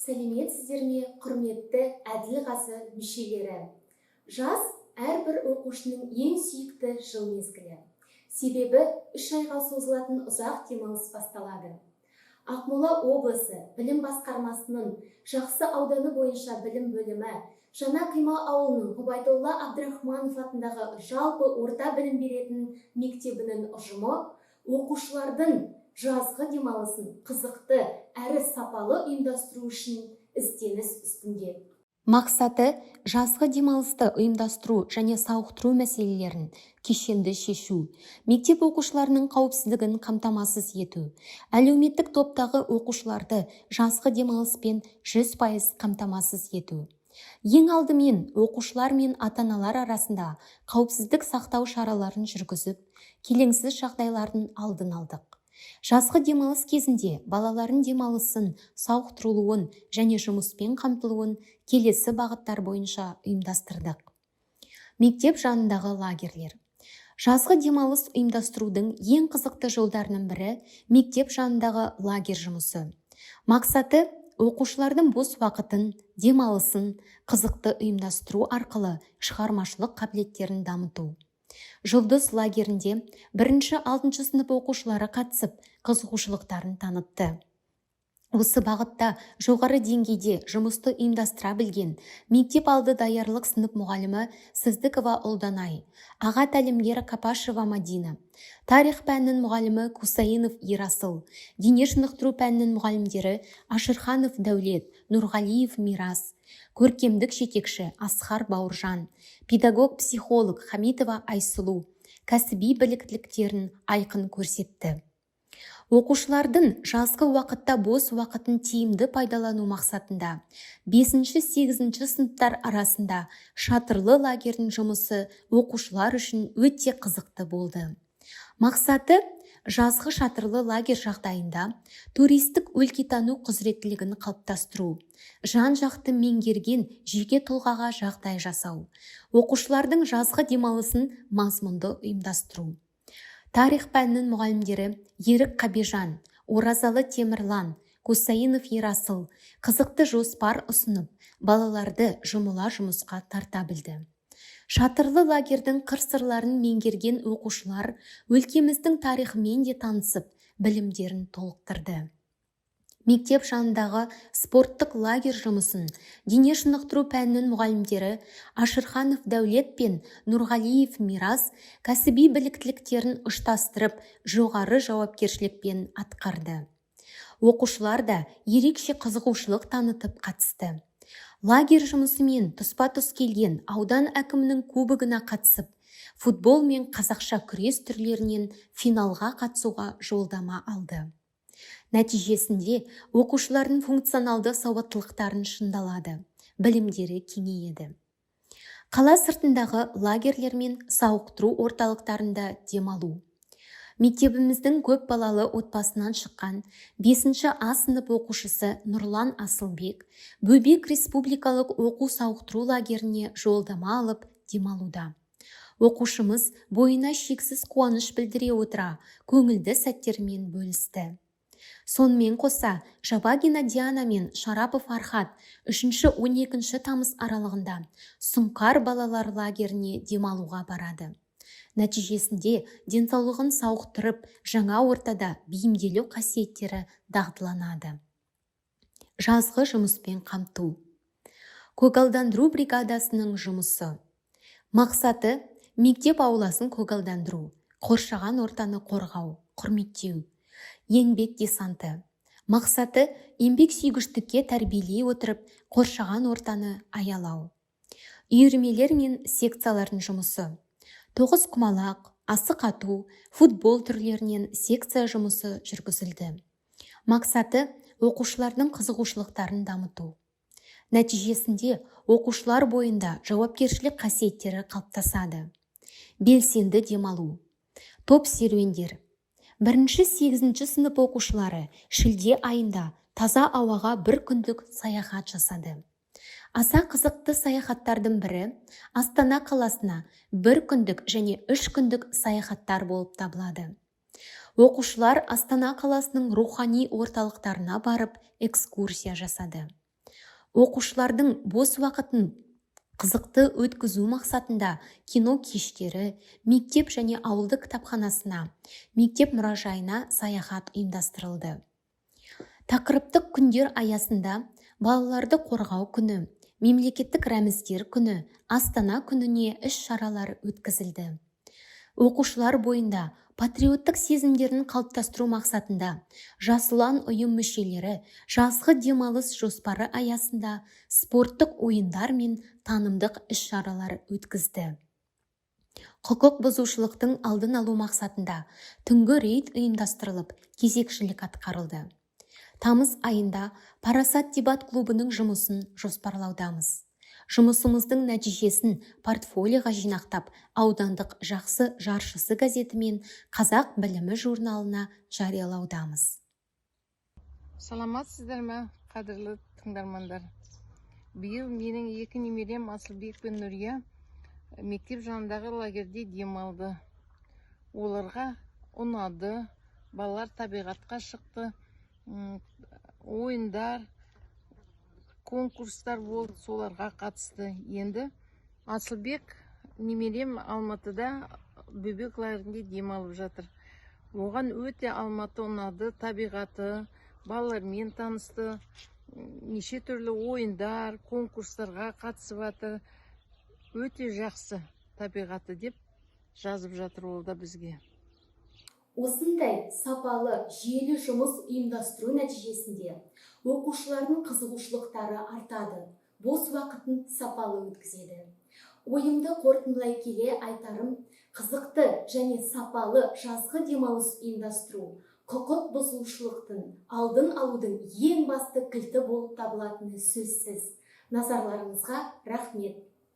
Сәлеметсіздер ме, құрметті Әділқазы мүшелері? Жаз әрбір оқушының ең сүйікті жыл мезгілі. Себебі 3 айға созылатын ұзақ демалыс басталады. Ақмола облысы білім басқармасының Жақсы ауданы бойынша білім бөлімі Жаңақима ауылының Ғұбайдолла Абдрахманов атындағы жалпы орта білім беретін мектебінің ұжымы оқушылардың жазғы демалысын қызықты әрі сапалы ұйымдастыру үшін ізденіс үстінде. Мақсаты жазғы демалысты ұйымдастыру және сауықтыру мәселелерін кешенді шешу, мектеп оқушыларының қауіпсіздігін қамтамасыз ету, әлеуметтік топтағы оқушыларды жазғы демалыспен 100% қамтамасыз ету. Ең алдымен оқушылар мен ата-аналар арасында қауіпсіздік сақтау шараларын жүргізіп, келеңсіз жағдайлардың алдын алдық. Жазғы демалыс кезінде балалардың демалысын, сауықтырылуын және жұмыспен қамтылуын келесі бағыттар бойынша ұйымдастырдық. Мектеп жанындағы лагерлер. Жазғы демалыс ұйымдастырудың ең қызықты жолдарының бірі мектеп жанындағы лагер жұмысы. Мақсаты оқушылардың бос уақытын, демалысын қызықты ұйымдастыру арқылы шығармашылық қабілеттерін дамыту. Жұлдыз лагерінде 1-6 сынып оқушылары қатысып, қызығушылықтарын танытты. Осы бағытта жоғары деңгейде жұмысты ұйымдастыра білген мектеп алды даярлық сынып мұғалімі Сыздыкова Ұлданай, аға тәлімгер Капашева Мадина, тарих пәнінің мұғалімі Кусаинов Ерасыл, дене шынықтыру пәнінің мұғалімдері Ашырханов Дәулет, Нұрғалиев Мирас, көркемдік жетекші Асқар Бауыржан, педагог-психолог Хамитова Айсұлу кәсіби біліктіліктерін айқын көрсетті. Оқушылардың жазғы уақытта бос уақытын тиімді пайдалану мақсатында 5-8 сыныптар арасында шатырлы лагердің жұмысы оқушылар үшін өте қызықты болды. Мақсаты жазғы шатырлы лагер жағдайында туристік өлкетану құзыреттілігін қалыптастыру, жан-жақты меңгерген жеке тұлғаға жағдай жасау, оқушылардың жазғы демалысын мазмұнды ұйымдастыру. Тарих пәнінің мұғалімдері Ерік Қабежан, Оразалы Темірлан, Кусаинов Ерасыл қызықты жоспар ұсынып, балаларды жұмыла жұмысқа тарта білді. Шатырлы лагердің қыр-сырларын меңгерген оқушылар өлкеміздің тарихымен де танысып, білімдерін толықтырды. Мектеп жанындағы спорттық лагер жұмысын дене шынықтыру пәнінің мұғалімдері Ашырханов Дәулет пен Нұрғалиев Мирас кәсіби біліктіліктерін ұштастырып, жоғары жауапкершілікпен атқарды. Оқушылар да ерекше қызығушылық танытып қатысты. Лагер жұмысымен тұспа-тұс келген аудан әкімінің кубогына қатысып, футбол мен қазақша күрес түрлерінен финалға қатысуға жолдама алды. Нәтижесінде оқушылардың функционалды сауаттылықтарын шыңдалады, білімдері кеңейеді. Қала сыртындағы лагерлер мен сауықтыру орталықтарында демалу. Мектебіміздің көп балалы отбасынан шыққан 5-А сынып оқушысы Нұрлан Асылбек Бөбек республикалық оқу сауықтыру лагеріне жолдама алып демалуда. Оқушымыз бойына шексіз қуаныш білдіре отыра, көңілді сәттермен бөлісті. Сонымен қоса, Жабагина Диана мен Шарапов Архат 3-12 тамыз аралығында Сұңқар балалар лагеріне демалуға барады. Нәтижесінде денсаулығын сауықтырып, жаңа ортада бейімделу қасиеттері дағдыланады. Жазғы жұмыспен қамту. Көгалдандыру бригадасының жұмысы. Мақсаты мектеп ауласын көгалдандыру, қоршаған ортаны қорғау, құрметтеу. Еңбек десанты. Мақсаты еңбек сүйгіштікке тәрбиелей отырып, қоршаған ортаны аялау. Үйірмелер мен секциялардың жұмысы. Тоғызқұмалақ, асық ату, футбол түрлерінен секция жұмысы жүргізілді. Мақсаты оқушылардың қызығушылықтарын дамыту. Нәтижесінде оқушылар бойында жауапкершілік қасиеттері қалыптасады. Белсенді демалу. Топ серуендер. 1-8 сынып оқушылары шілде айында таза ауаға 1 күндік саяхат жасады. Аса қызықты саяхаттардың бірі Астана қаласына 1 күндік және 3 күндік саяхаттар болып табылады. Оқушылар Астана қаласының рухани орталықтарына барып экскурсия жасады. Оқушылардың бос уақытын қызықты өткізу мақсатында кино кештері, мектеп және ауылды кітапханасына, мектеп мұражайына саяхат ұйымдастырылды. Тақырыптық күндер аясында балаларды қорғау күні, мемлекеттік рәміздер күні, Астана күніне іс-шаралар өткізілді. Оқушылар бойында патриоттық сезімдерін қалыптастыру мақсатында Жас ұлан ұйым мүшелері жазғы демалыс жоспары аясында спорттық ойындар мен танымдық іс-шаралар өткізді. Құқық бұзушылықтың алдын алу мақсатында түнгі рейд ұйымдастырылып, кезекшілік атқарылды. Тамыз айында Парасат дебат клубының жұмысын жоспарлаудамыз. Жұмысымыздың нәтижесін портфолиоға жинақтап, аудандық Жақсы жаршысы газеті мен Қазақ білімі журналына жариялаудамыз. Саламатсыздар ма, қадірлі тыңдармандар. Биыл менің екі немерем Асылбек пен Нұрия мектеп жанындағы лагерде демалды. Оларға ұнады, балалар табиғатқа шықты, ойындар, конкурстар болды, соларға қатысты. Енді Асылбек немерем Алматыда бөбек лагерінде демалып жатыр. Оған өте Алматы ұнады, табиғаты, балалармен танысты, неше түрлі ойындар, конкурстарға қатысып жатыр. Өте жақсы табиғаты деп жазып жатыр ол да бізге. Осындай сапалы, жүйелі жұмыс ұйымдастыру нәтижесінде оқушылардың қызығушылықтары артады, бос уақытын сапалы өткізеді. Ойымды қорытындылай келе айтарым, қызықты және сапалы жазғы демалыс ұйымдастыру құқық бұзушылықтың алдын алудың ең басты кілті болып табылатыны сөзсіз. Назарларыңызға рахмет.